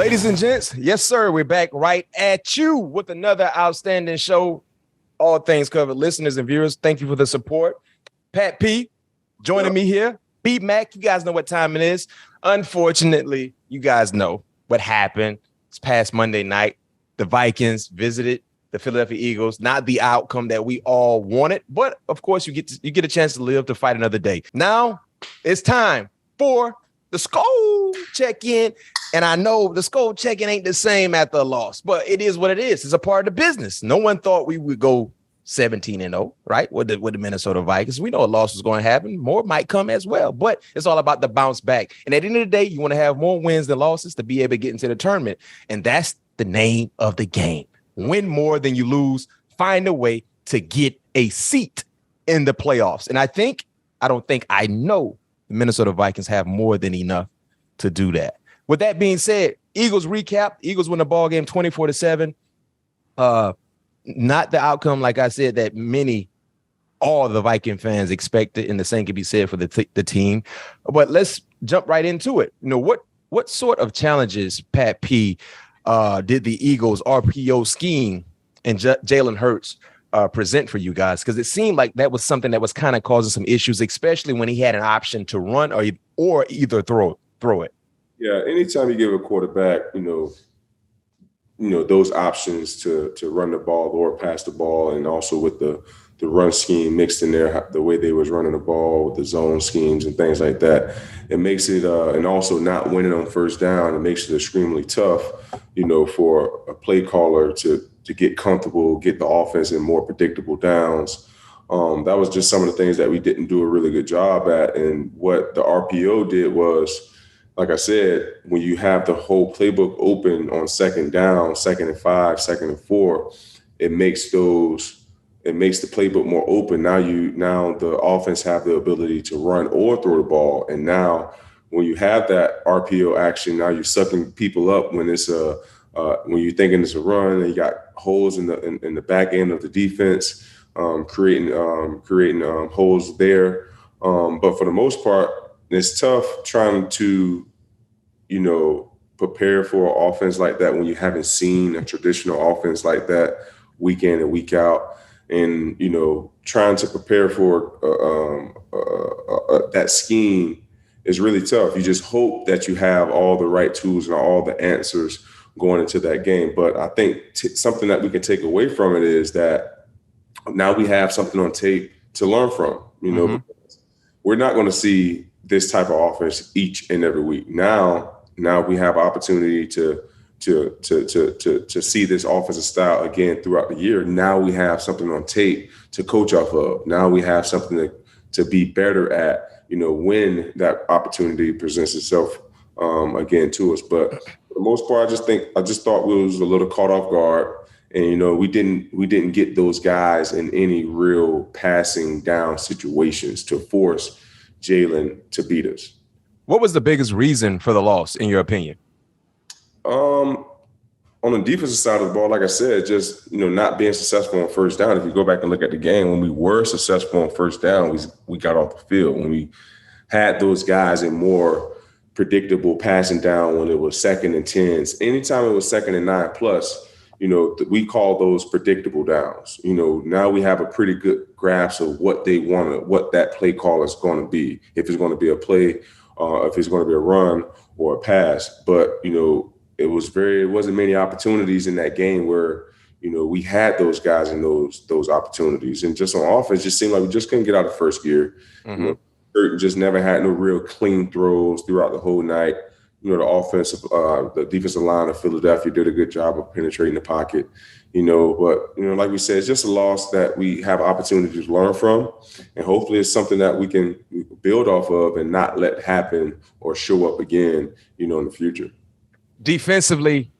Ladies and gents, yes, sir. We're back right at you with another outstanding show. All things covered. Listeners and viewers, thank you for the support. Pat P joining me here. BMac, you guys know what time it is. Unfortunately, you guys know what happened this past Monday night. The Vikings visited the Philadelphia Eagles. Not the outcome that we all wanted, but of course, you get a chance to live to fight another day. Now it's time for the SKOL check-in. And I know the SKOL check-in ain't the same after a loss, but it is what it is. It's a part of the business. No one thought we would go 17-0, right? With the Minnesota Vikings. We know a loss was going to happen. More might come as well, but it's all about the bounce back. And at the end of the day, you want to have more wins than losses to be able to get into the tournament. And that's the name of the game. Win more than you lose. Find a way to get a seat in the playoffs. And I know the Minnesota Vikings have more than enough to do that. With that being said, Eagles recap. Eagles win the ball game 24-7. Not the outcome, like I said, that all the Viking fans expected, and the same can be said for the team. But let's jump right into it. You know, what sort of challenges, Pat P, did the Eagles RPO scheme and Jalen Hurts present for you guys? Because it seemed like that was something that was kind of causing some issues, especially when he had an option to run or either throw it. Yeah, anytime you give a quarterback, you know those options to run the ball or pass the ball, and also with the run scheme mixed in there, the way they was running the ball with the zone schemes and things like that, it makes it and also not winning on first down, it makes it extremely tough, for a play caller to get comfortable, get the offense in more predictable downs. That was just some of the things that we didn't do a really good job at. And what the RPO did was, like I said, when you have the whole playbook open on second down, 2nd and 5, 2nd and 4, it makes the playbook more open. Now the offense have the ability to run or throw the ball. And now when you have that RPO action, now you're sucking people up when it's when you're thinking it's a run, and you got holes in the back end of the defense, creating holes there. But for the most part, it's tough trying to, prepare for an offense like that when you haven't seen a traditional offense like that week in and week out. And, trying to prepare for that scheme is really tough. You just hope that you have all the right tools and all the answers going into that game. But I think something that we can take away from it is that now we have something on tape to learn from, because we're not going to see this type of offense each and every week. Now we have opportunity to see this offensive style again throughout the year. Now we have something on tape to coach off of. Now we have something to be better at, when that opportunity presents itself again to us. But for the most part, I just thought we was a little caught off guard. And, we didn't get those guys in any real passing down situations to force Jalen to beat us. What was the biggest reason for the loss, in your opinion? On the defensive side of the ball, like I said, just, not being successful on first down. If you go back and look at the game, when we were successful on first down, we got off the field. When we had those guys in more predictable passing down, when it was 2nd and 10s, anytime it was 2nd and 9 plus, we call those predictable downs. Now we have a pretty good grasp of what they want, what that play call is going to be, if it's going to be a play, if it's going to be a run or a pass. But, it wasn't many opportunities in that game where, we had those guys in those opportunities. And just on offense, just seemed like we just couldn't get out of first gear. Burton just never had no real clean throws throughout the whole night. The defensive line of Philadelphia did a good job of penetrating the pocket, but, like we said, it's just a loss that we have opportunity to learn from. And hopefully it's something that we can build off of and not let happen or show up again, in the future. Defensively,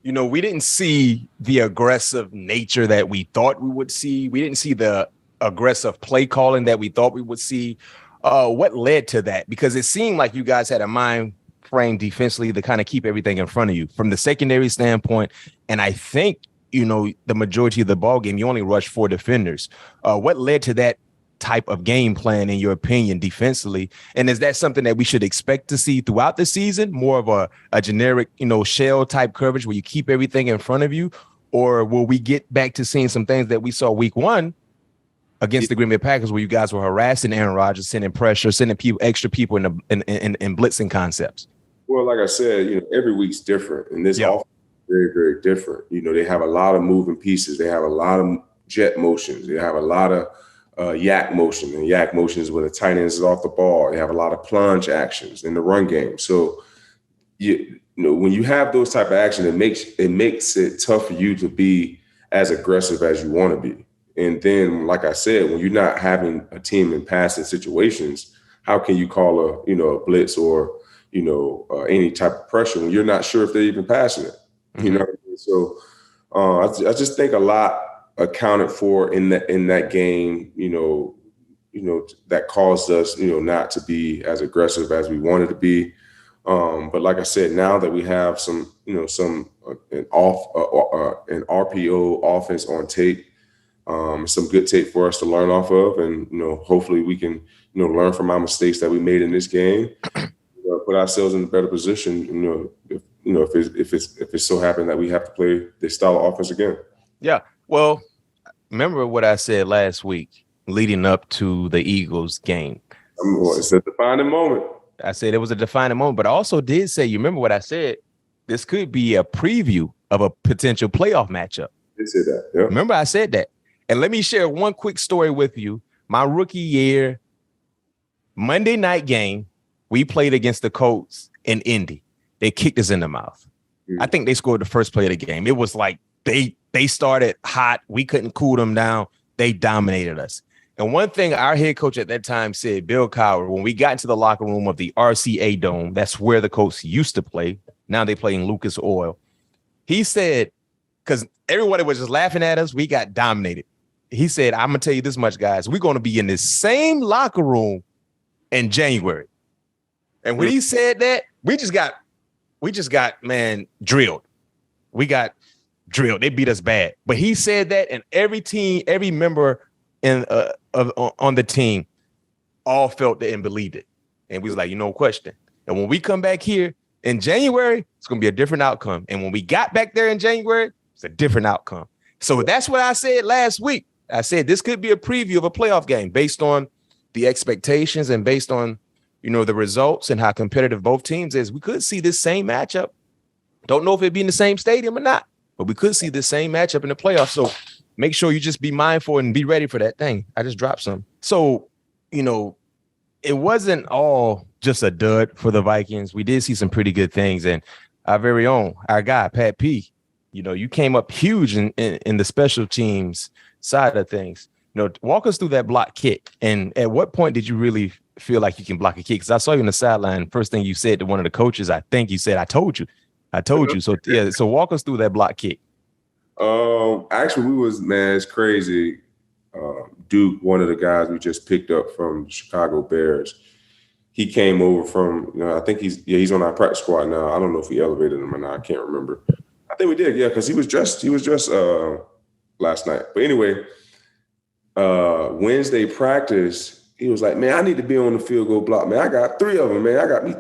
we didn't see the aggressive nature that we thought we would see. We didn't see the aggressive play calling that we thought we would see. What led to that? Because it seemed like you guys had a mind frame defensively to kind of keep everything in front of you from the secondary standpoint. And I think, the majority of the ball game, you only rushed 4 defenders. What led to that type of game plan, in your opinion, defensively? And is that something that we should expect to see throughout the season? More of a generic, shell type coverage where you keep everything in front of you? Or will we get back to seeing some things that we saw week 1 against the Green Bay Packers, where you guys were harassing Aaron Rodgers, sending pressure, sending extra people in blitzing concepts? Well, like I said, every week's different, and this offense is very, very different. They have a lot of moving pieces. They have a lot of jet motions. They have a lot of yak motion, and yak motion is when the tight ends is off the ball. They have a lot of plunge actions in the run game. So, when you have those type of action, it makes it tough for you to be as aggressive as you want to be. And then, like I said, when you're not having a team in passing situations, how can you call a blitz or any type of pressure when you're not sure if they're even passing it? Mm-hmm. So I just think a lot accounted for in that game. That caused us not to be as aggressive as we wanted to be. But like I said, now that we have an RPO offense on tape. Some good tape for us to learn off of, and hopefully we can learn from our mistakes that we made in this game, put ourselves in a better position. If it's so happened that we have to play this style of offense again. Yeah. Well, remember what I said last week leading up to the Eagles game. It's a defining moment. I said it was a defining moment, but I also did say, you remember what I said? This could be a preview of a potential playoff matchup. You said that. Yeah. Remember I said that. And let me share one quick story with you. My rookie year, Monday night game, we played against the Colts in Indy. They kicked us in the mouth. I think they scored the first play of the game. It was like they started hot. We couldn't cool them down. They dominated us. And one thing our head coach at that time said, Bill Cowher, when we got into the locker room of the RCA Dome, that's where the Colts used to play. Now they play in Lucas Oil. He said, because everybody was just laughing at us, we got dominated. He said, I'm going to tell you this much, guys. We're going to be in the same locker room in January. And when he said that, we just got, drilled. We got drilled. They beat us bad. But he said that, and every member on the team all felt it and believed it. And we was like, no question. And when we come back here in January, it's going to be a different outcome. And when we got back there in January, it's a different outcome. So that's what I said last week. I said this could be a preview of a playoff game based on the expectations and based on, the results and how competitive both teams is. We could see this same matchup. Don't know if it'd be in the same stadium or not, but we could see the same matchup in the playoffs. So make sure you just be mindful and be ready for that thing. I just dropped some. So, it wasn't all just a dud for the Vikings. We did see some pretty good things. And our very own, our guy, Pat P., you came up huge in the special teams side of things. Walk us through that block kick. And at what point did you really feel like you can block a kick? Because I saw you on the sideline. First thing you said to one of the coaches, I think you said, I told you. So, yeah. So walk us through that block kick. Actually, it's crazy. Duke, one of the guys we just picked up from the Chicago Bears, he came over from, I think he's on our practice squad now. I don't know if we elevated him or not. I can't remember. I think we did, yeah, because he was dressed last night. But anyway, Wednesday practice, he was like, man, I need to be on the field goal block. Man, I got 3 of them, man.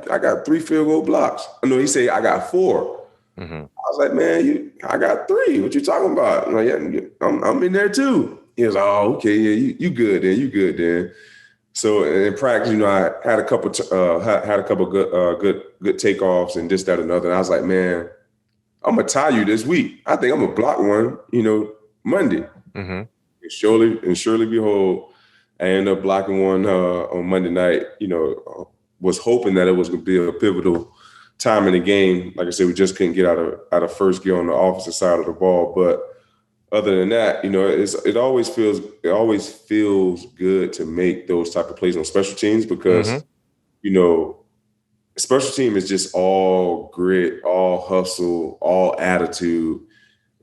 I got 3 field goal blocks. He said I got 4. Mm-hmm. I was like, man, I got 3. What you talking about? I'm like, yeah, I'm in there too. He was like, oh, okay, yeah, you good then. You good then. So in practice, I had a couple good takeoffs and this, that, and another. And I was like, man, I'm gonna tie you this week. I think I'm gonna block one, Monday. Mm-hmm. And surely behold, I ended up blocking one on Monday night. Was hoping that it was gonna be a pivotal time in the game. Like I said, we just couldn't get out of first gear on the offensive side of the ball. But other than that, it always feels good to make those type of plays on special teams because, mm-hmm. Special team is just all grit, all hustle, all attitude.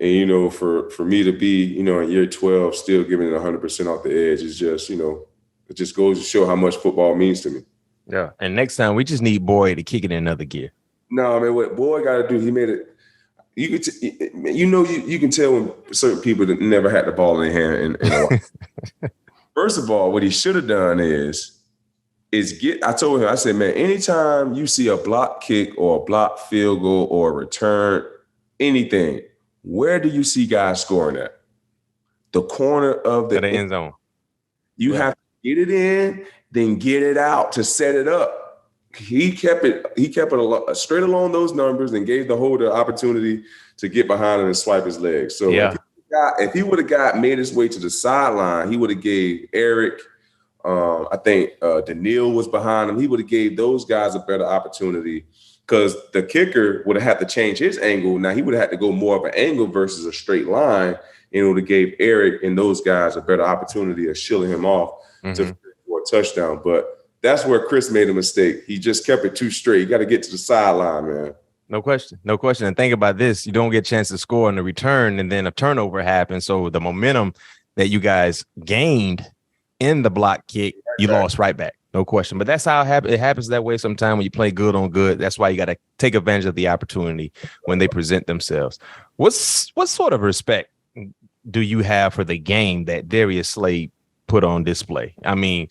And, for me to be, in year 12, still giving it 100% off the edge is just, it just goes to show how much football means to me. Yeah. And next time we just need Boy to kick it in another gear. No, man, what Boy got to do, he made it. You can tell when certain people that never had the ball in their hand in a while. First of all, what he should have done is I told him, I said, man, anytime you see a block kick or a block field goal or a return, anything, where do you see guys scoring at? The corner of the end zone. You have to get it in, then get it out to set it up. He kept it straight along those numbers and gave the holder opportunity to get behind him and swipe his legs. So if he would have made his way to the sideline, he would have gave Eric, I think Daniil was behind him. He would have gave those guys a better opportunity because the kicker would have had to change his angle. Now he would have had to go more of an angle versus a straight line, and it would have gave Eric and those guys a better opportunity of shielding him off for a touchdown. But that's where Chris made a mistake. He just kept it too straight. You got to get to the sideline, man. No question. And think about this. You don't get a chance to score on the return, and then a turnover happens. So the momentum that you guys gained in the block kick, you lost right back. No question. But that's how it happens that way sometimes when you play good on good. That's why you got to take advantage of the opportunity when they present themselves. What sort of respect do you have for the game that Darius Slay put on display? I mean,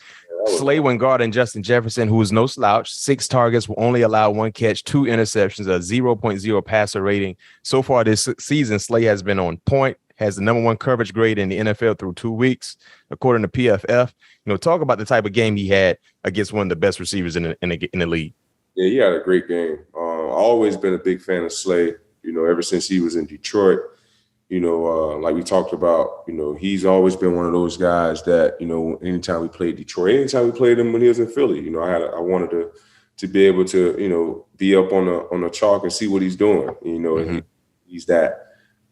Slay when guarding Justin Jefferson, who is no slouch, 6 targets, will only allow 1 catch, 2 interceptions, a 0.0 passer rating. So far this season, Slay has been on point, has the #1 coverage grade in the NFL through 2 weeks, according to PFF. Talk about the type of game he had against one of the best receivers in the league. Yeah, he had a great game. Always been a big fan of Slay, ever since he was in Detroit. Like we talked about, he's always been one of those guys that, anytime we played Detroit, anytime we played him when he was in Philly, I wanted to be able to, be up on the chalk and see what he's doing. And he's that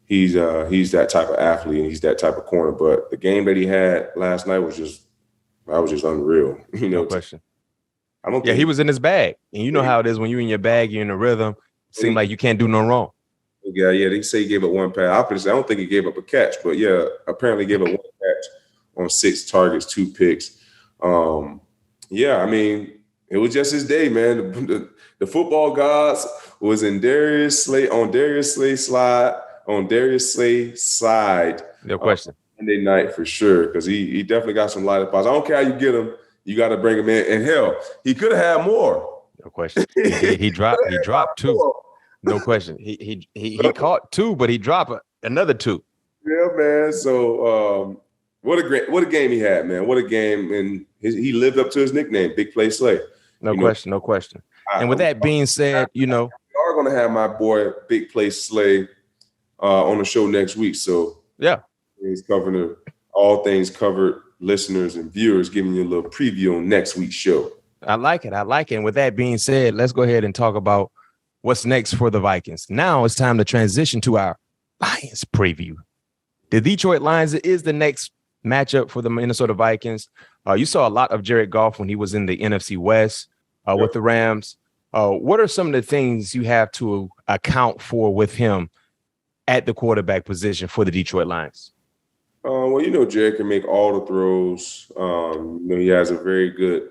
type of athlete and he's that type of corner. But the game that he had last night was just unreal. No question. He was in his bag, and you know how it is when you're in your bag, you're in the rhythm. Seems like you can't do no wrong. Yeah, they say he gave up 1 pass. Obviously, I don't think he gave up a catch, but yeah, apparently gave up 1 catch on 6 targets, 2 picks. I mean, it was just his day, man. The football gods was in Darius Slay's side. No question. Monday night for sure, because he definitely got some light spots. I don't care how you get him, you got to bring him in. And hell, he could have had more. No question. He dropped 2. No question. He caught 2, but he dropped another 2. Yeah, man. So what a game he had, man. What a game, and he lived up to his nickname, Big Play Slay. No question. And with that being said, we are going to have my boy Big Play Slay on the show next week. So yeah, he's covering all things covered, listeners and viewers, giving you a little preview on next week's show. I like it. And with that being said, let's go ahead and talk about what's next for the Vikings. Now it's time to transition to our Lions preview. The Detroit Lions is the next matchup for the Minnesota Vikings. You saw a lot of Jared Goff when he was in the NFC West with the Rams. What are some of the things you have to account for with him at the quarterback position for the Detroit Lions? Jared can make all the throws. He has a very good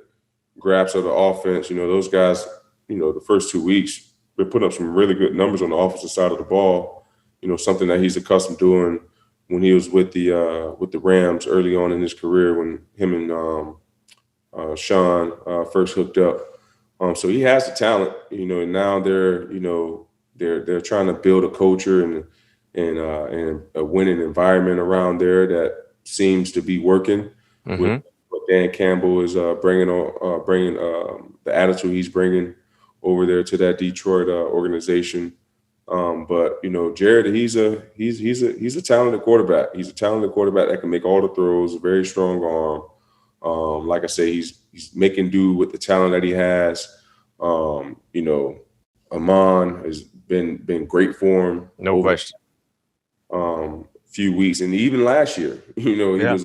grasp of the offense. Those guys, the first 2 weeks, they put up some really good numbers on the offensive side of the ball. Something that he's accustomed doing when he was with the Rams early on in his career, when him and Sean first hooked up. So he has the talent, and now they're trying to build a culture and a winning environment around there that seems to be working. With what Dan Campbell is bringing the attitude he's bringing over there to that Detroit organization. But Jared, he's a talented quarterback. He's a talented quarterback that can make all the throws, a very strong arm. Like I say, he's making do with the talent that he has. Amon has been great for him. No question. Few weeks, and even last year, he was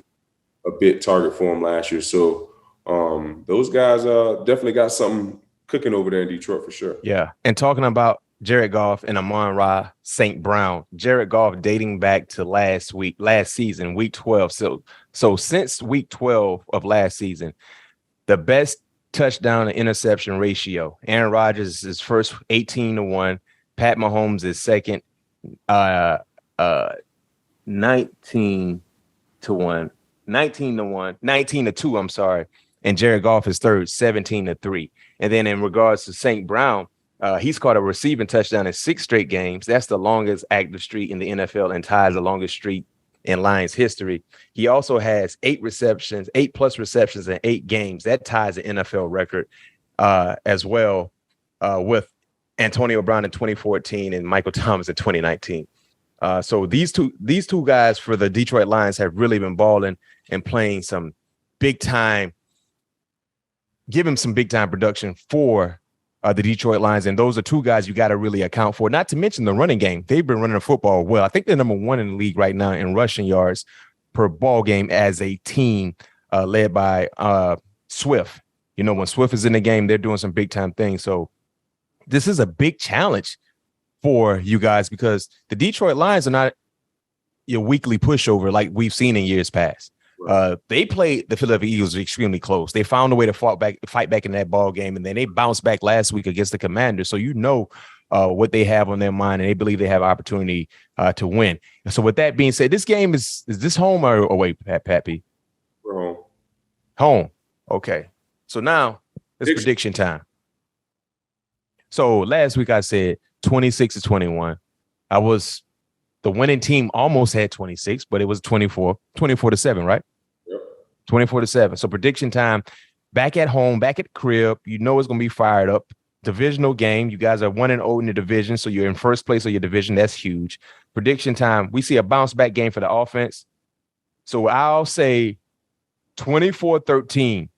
a bit target for him last year. So those guys definitely got something cooking over there in Detroit for sure. Yeah. And talking about Jared Goff and Amon-Ra St. Brown, Jared Goff dating back to last season, week 12. So since week 12 of last season, the best touchdown to interception ratio. Aaron Rodgers is first 18-1. Pat Mahomes is second 19-1. 19-1, 19-2, I'm sorry. And Jared Goff is third, 17-3. And then in regards to St. Brown, he's caught a receiving touchdown in 6 straight games. That's the longest active streak in the NFL and ties the longest streak in Lions history. He also has 8 plus receptions in 8 games. That ties the NFL record as well with Antonio Brown in 2014 and Michael Thomas in 2019. So these two guys for the Detroit Lions have really been balling and playing some big time, give him some big time production for the Detroit Lions. And those are 2 guys you got to really account for, not to mention the running game. They've been running the football well. I think they're number 1 in the league right now in rushing yards per ball game as a team led by Swift. You know, when Swift is in the game, they're doing some big time things. So this is a big challenge for you guys because the Detroit Lions are not your weekly pushover like we've seen in years past. They played the Philadelphia Eagles extremely close. They found a way to fight back in that ball game, and then they bounced back last week against the Commanders. So you know what they have on their mind, and they believe they have opportunity to win. And so with that being said, this game is this home or away, Pat P? We're home. Home. Okay. So now it's prediction time. So last week I said 26-21. The winning team almost had 26, but it was 24-7, right? Yep. 24-7. So prediction time, back at home, back at the crib. You know it's going to be fired up. Divisional game. You guys are 1-0 in the division, so you're in first place of your division. That's huge. Prediction time, we see a bounce back game for the offense. So I'll say 24-13.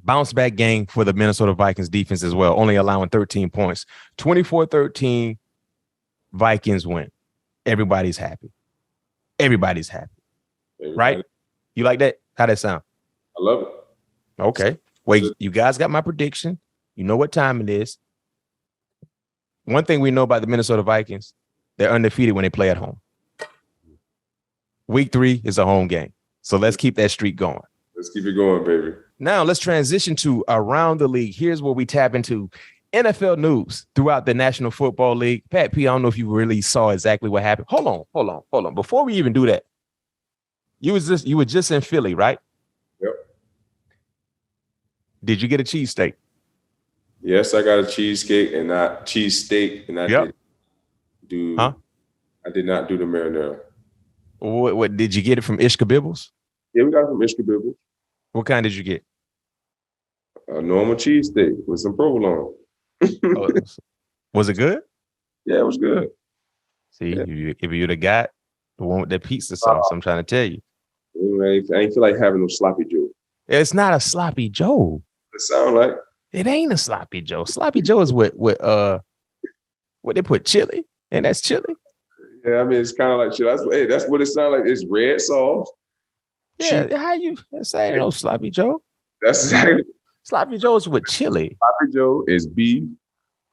Bounce back game for the Minnesota Vikings defense as well, only allowing 13 points. 24-13, Vikings win. Everybody's happy. Everybody's happy. Right? You like that? How'd that sound? I love it. Okay. Well, you guys got my prediction. You know what time it is. One thing we know about the Minnesota Vikings, they're undefeated when they play at home. Week 3 is a home game. So let's keep that streak going. Let's keep it going, baby. Now let's transition to around the league. Here's where we tap into NFL news throughout the National Football League. Pat P, I don't know if you really saw exactly what happened. Hold on. Before we even do that, you were just in Philly, right? Yep. Did you get a cheesesteak? Yes, I got a cheesesteak and I did not do the marinara. What did you get it from Ishkabibbles? Yeah, we got it from Ishkabibbles. What kind did you get? A normal cheesesteak with some provolone. Was it good? Yeah, it was good. See, if you'd have got the one with that pizza sauce, I'm trying to tell you. I ain't feel like having no sloppy Joe. It's not a sloppy Joe. It sound like it ain't a sloppy Joe. Sloppy Joe is what they put chili, and that's chili. Yeah, I mean it's kind of like chili. That's what it sounds like. It's red sauce. Yeah, how you say no sloppy Joe? That's exactly. Sloppy Joe is with chili. Sloppy Joe is beef,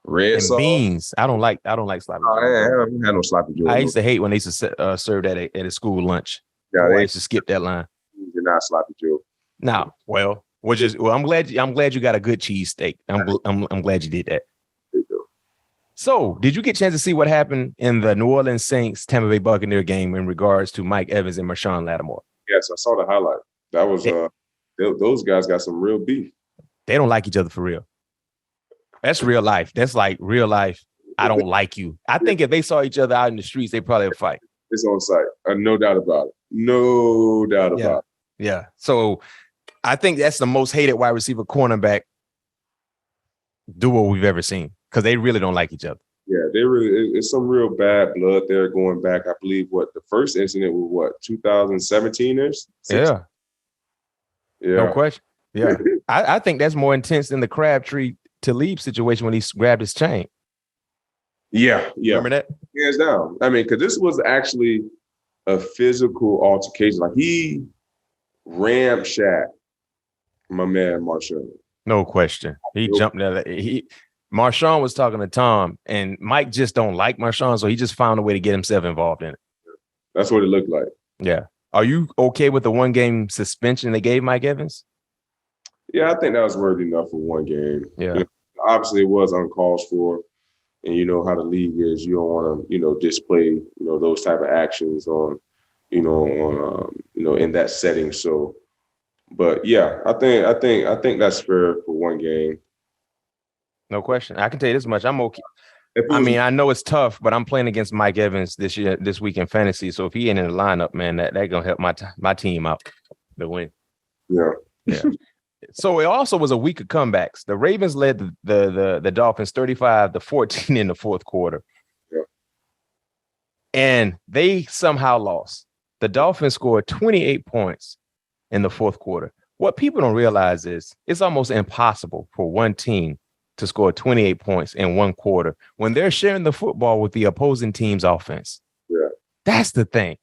red and sauce, beans. I don't like sloppy Joe. I haven't had no sloppy Joe. I used to hate when they used to serve that at a school lunch. Yeah, I used to skip that line. You're not sloppy Joe. No, well, I'm glad you got a good cheesesteak. I'm glad you did that. So, did you get a chance to see what happened in the New Orleans Saints Tampa Bay Buccaneers game in regards to Mike Evans-Marshon Lattimore? Yes, I saw the highlight. That was those guys got some real beef. They don't like each other for real. That's real life. That's like real life. I don't like you. I think if they saw each other out in the streets, they probably would fight. It's on site. No doubt about it. No doubt about it. Yeah. So I think that's the most hated wide receiver cornerback duo we've ever seen because they really don't like each other. Yeah, it's some real bad blood there going back. I believe the first incident was 2017-ish? Yeah. No question. Yeah. I think that's more intense than the Crabtree to leave situation when he grabbed his chain. Yeah. Remember that? Hands down. I mean, because this was actually a physical altercation. Like he ramshacked my man Marshon. No question. He jumped there. Marshon was talking to Tom, and Mike just don't like Marshon, so he just found a way to get himself involved in it. That's what it looked like. Yeah. Are you okay with the 1-game suspension they gave Mike Evans? Yeah, I think that was worthy enough for 1 game. Yeah. Obviously, it was uncalled for, and you know how the league is. You don't want to, display, those type of actions on in that setting. So, but yeah, I think that's fair for one game. No question. I can tell you this much. I'm okay. I mean, I know it's tough, but I'm playing against Mike Evans this week in fantasy. So if he ain't in the lineup, man, that gonna help my team out to win. Yeah. So it also was a week of comebacks. The Ravens led the Dolphins 35-14 in the fourth quarter. Yeah. And they somehow lost. The Dolphins scored 28 points in the fourth quarter. What people don't realize is it's almost impossible for one team to score 28 points in one quarter when they're sharing the football with the opposing team's offense. Yeah. That's the thing.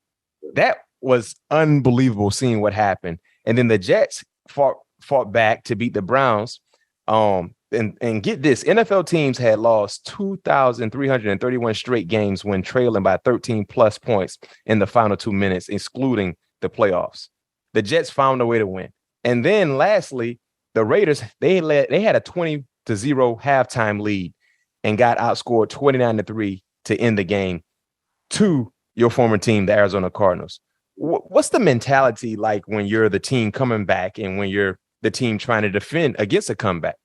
That was unbelievable seeing what happened. And then the Jets fought back to beat the Browns. And get this, NFL teams had lost 2,331 straight games when trailing by 13 plus points in the final 2 minutes, excluding the playoffs. The Jets found a way to win. And then lastly, the Raiders, they had a 20-0 halftime lead and got outscored 29-3 to end the game to your former team, the Arizona Cardinals. What's the mentality like when you're the team coming back and when you're the team trying to defend against a comeback?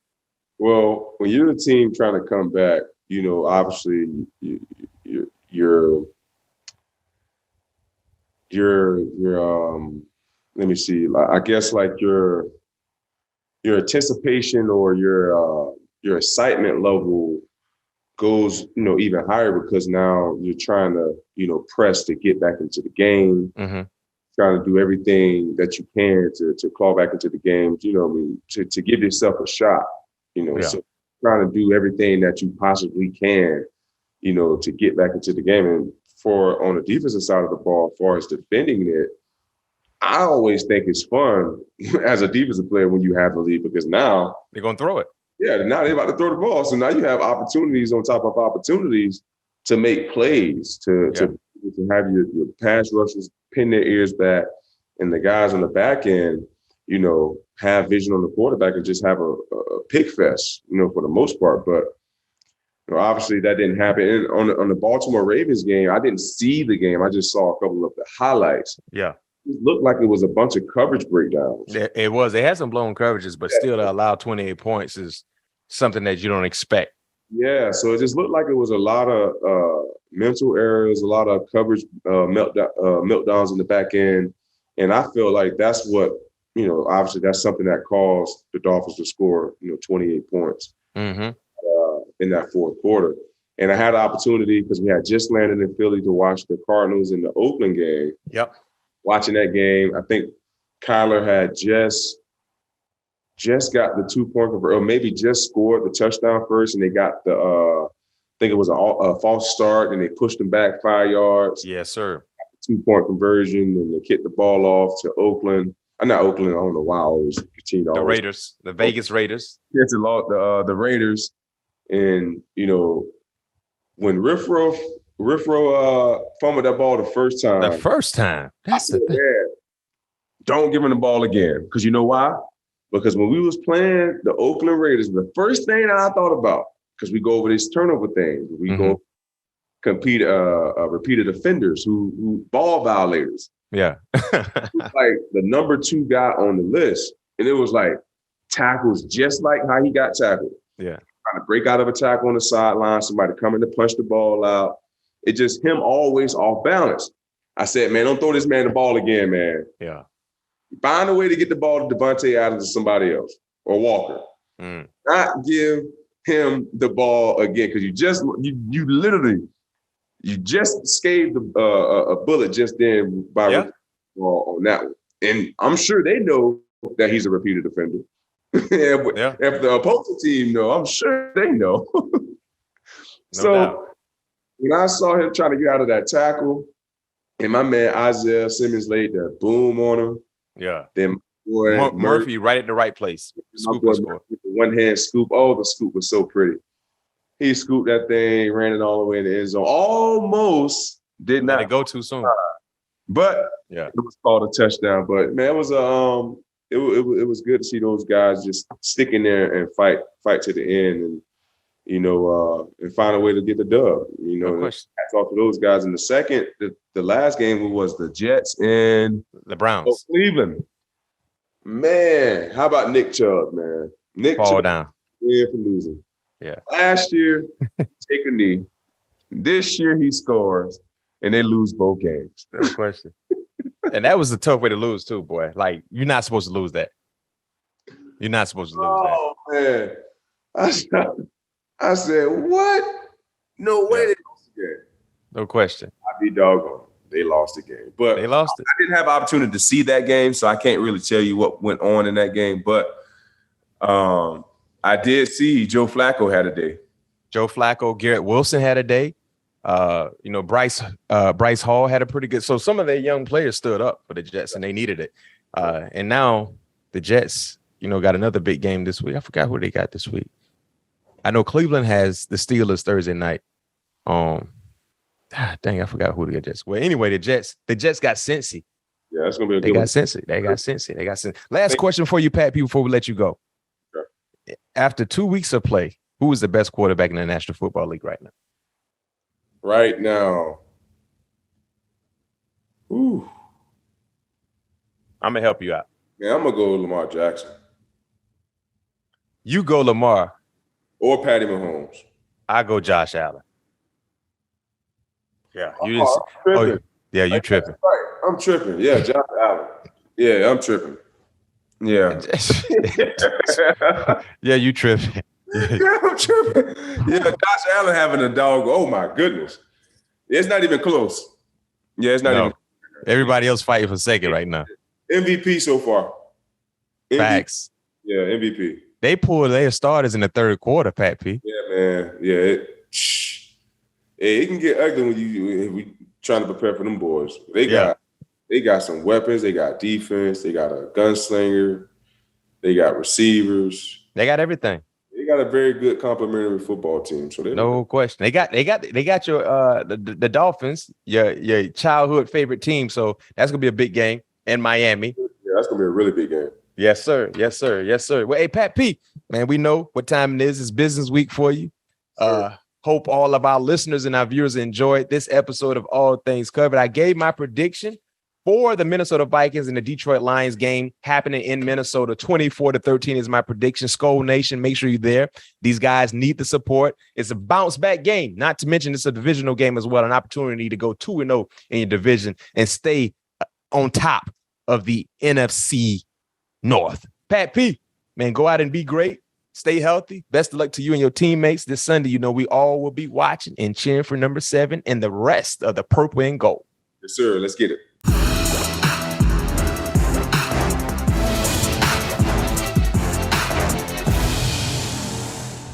Well, when you're the team trying to come back, obviously you're let me see, I guess like your anticipation or your excitement level goes, even higher because now you're trying to, press to get back into the game, trying to do everything that you can to claw back into the game, to give yourself a shot, so trying to do everything that you possibly can, to get back into the game. And on the defensive side of the ball, as far as defending it, I always think it's fun as a defensive player when you have the lead because now they're going to throw it. Yeah, now they're about to throw the ball. So now you have opportunities on top of opportunities to make plays, to have your pass rushers pin their ears back and the guys on the back end, have vision on the quarterback and just have a pick fest, for the most part. But obviously that didn't happen. And on the Baltimore Ravens game, I didn't see the game. I just saw a couple of the highlights. Yeah. It looked like it was a bunch of coverage breakdowns. It was. They had some blown coverages, but still to allow 28 points is something that you don't expect. Yeah, so it just looked like it was a lot of mental errors, a lot of coverage meltdowns in the back end. And I feel like that's what, obviously that's something that caused the Dolphins to score, 28 points in that fourth quarter. And I had an opportunity because we had just landed in Philly to watch the Cardinals in the Oakland game. Yep. Watching that game, I think Kyler had just got the 2-point conversion, or maybe just scored the touchdown first, and they got the I think it was a false start, and they pushed them back 5 yards. Yes, sir. 2-point conversion, and they kicked the ball off to Oakland. Not Oakland. I don't know why I always continue. The Raiders, the Vegas Raiders. Yes, the Raiders, and when Riffro fumbled that ball the first time. That's the thing. Don't give him the ball again, because you know why? Because when we was playing the Oakland Raiders, the first thing that I thought about, because we go over this turnover thing, we go compete repeated offenders who ball violators. Yeah. Like the number 2 guy on the list. And it was like tackles just like how he got tackled. Yeah. Trying to break out of a tackle on the sideline, somebody coming to punch the ball out. It's just him always off balance. I said, man, don't throw this man the ball again, man. Yeah. Find a way to get the ball to Devontae Adams or somebody else or Walker. Not give him the ball again because you literally escaped a bullet just then by on that one. And I'm sure they know that he's a repeated offender. If the opposing team know, I'm sure they know. So when I saw him trying to get out of that tackle, and my man Isaiah Simmons laid that boom on him. Yeah. Then boy Murphy right at the right place. Scoop with the one hand scoop. Oh, the scoop was so pretty. He scooped that thing, ran it all the way in the end zone. Almost did not go too soon. But it was called a touchdown. But man, it was it was good to see those guys just stick in there and fight to the end. And and find a way to get the dub. No question. Hats off to those guys. In the second, the last game was the Jets and the Browns. Cleveland. Man, how about Nick Chubb, man? Nick Fall Chubb down. win for losing. Yeah. Last year, take a knee. This year he scores, and they lose both games. No question. And that was a tough way to lose too, boy. Like, you're not supposed to lose that. You're not supposed to lose that. Oh, man. I said, what? No way they lost the game. No question. I'd be doggone. They lost the game. But they lost it. I didn't have an opportunity to see that game, so I can't really tell you what went on in that game. But I did see Joe Flacco had a day. Joe Flacco, Garrett Wilson had a day. Bryce Hall had a pretty good. So some of their young players stood up for the Jets, and they needed it. And now the Jets, got another big game this week. I forgot who they got this week. I know Cleveland has the Steelers Thursday night. Dang, I forgot who the Jets. Well, anyway, the Jets got Cincy. Yeah, that's gonna be a good They got one. Cincy. They got Cincy. Last question for you, Pat P, before we let you go. Sure. After 2 weeks of play, who is the best quarterback in the National Football League right now? Right now. Ooh. I'm gonna help you out. Man, I'm gonna go with Lamar Jackson. You go Lamar. Or Patty Mahomes. I go Josh Allen. Yeah, you you tripping. Right. I'm tripping. Yeah, Josh Allen. Yeah, I'm tripping. Yeah. Yeah, you tripping. Yeah, I'm tripping. Yeah, Josh Allen having a dog. Oh my goodness. It's not even close. Yeah, it's not even. Everybody else fighting for second right now. MVP so far. Facts. Yeah, MVP. They pulled their starters in the third quarter, Pat P. Yeah, man. Yeah, it can get ugly when we trying to prepare for them boys. They got some weapons. They got defense. They got a gunslinger. They got receivers. They got everything. They got a very good complementary football team. So no question. They got your the Dolphins, your childhood favorite team. So that's gonna be a big game in Miami. Yeah, that's gonna be a really big game. Yes, sir. Yes, sir. Yes, sir. Well, hey, Pat P, man, we know what time it is. It's business week for you. Hope all of our listeners and our viewers enjoyed this episode of All Things Covered. I gave my prediction for the Minnesota Vikings and the Detroit Lions game happening in Minnesota. 24-13 is my prediction. SKOL Nation, make sure you're there. These guys need the support. It's a bounce back game, not to mention it's a divisional game as well, an opportunity to go 2-0 in your division and stay on top of the NFC North. Pat P, man, go out and be great. Stay healthy. Best of luck to you and your teammates this Sunday. We all will be watching and cheering for number 7 and the rest of the purple and gold. Yes, sir. Let's get it.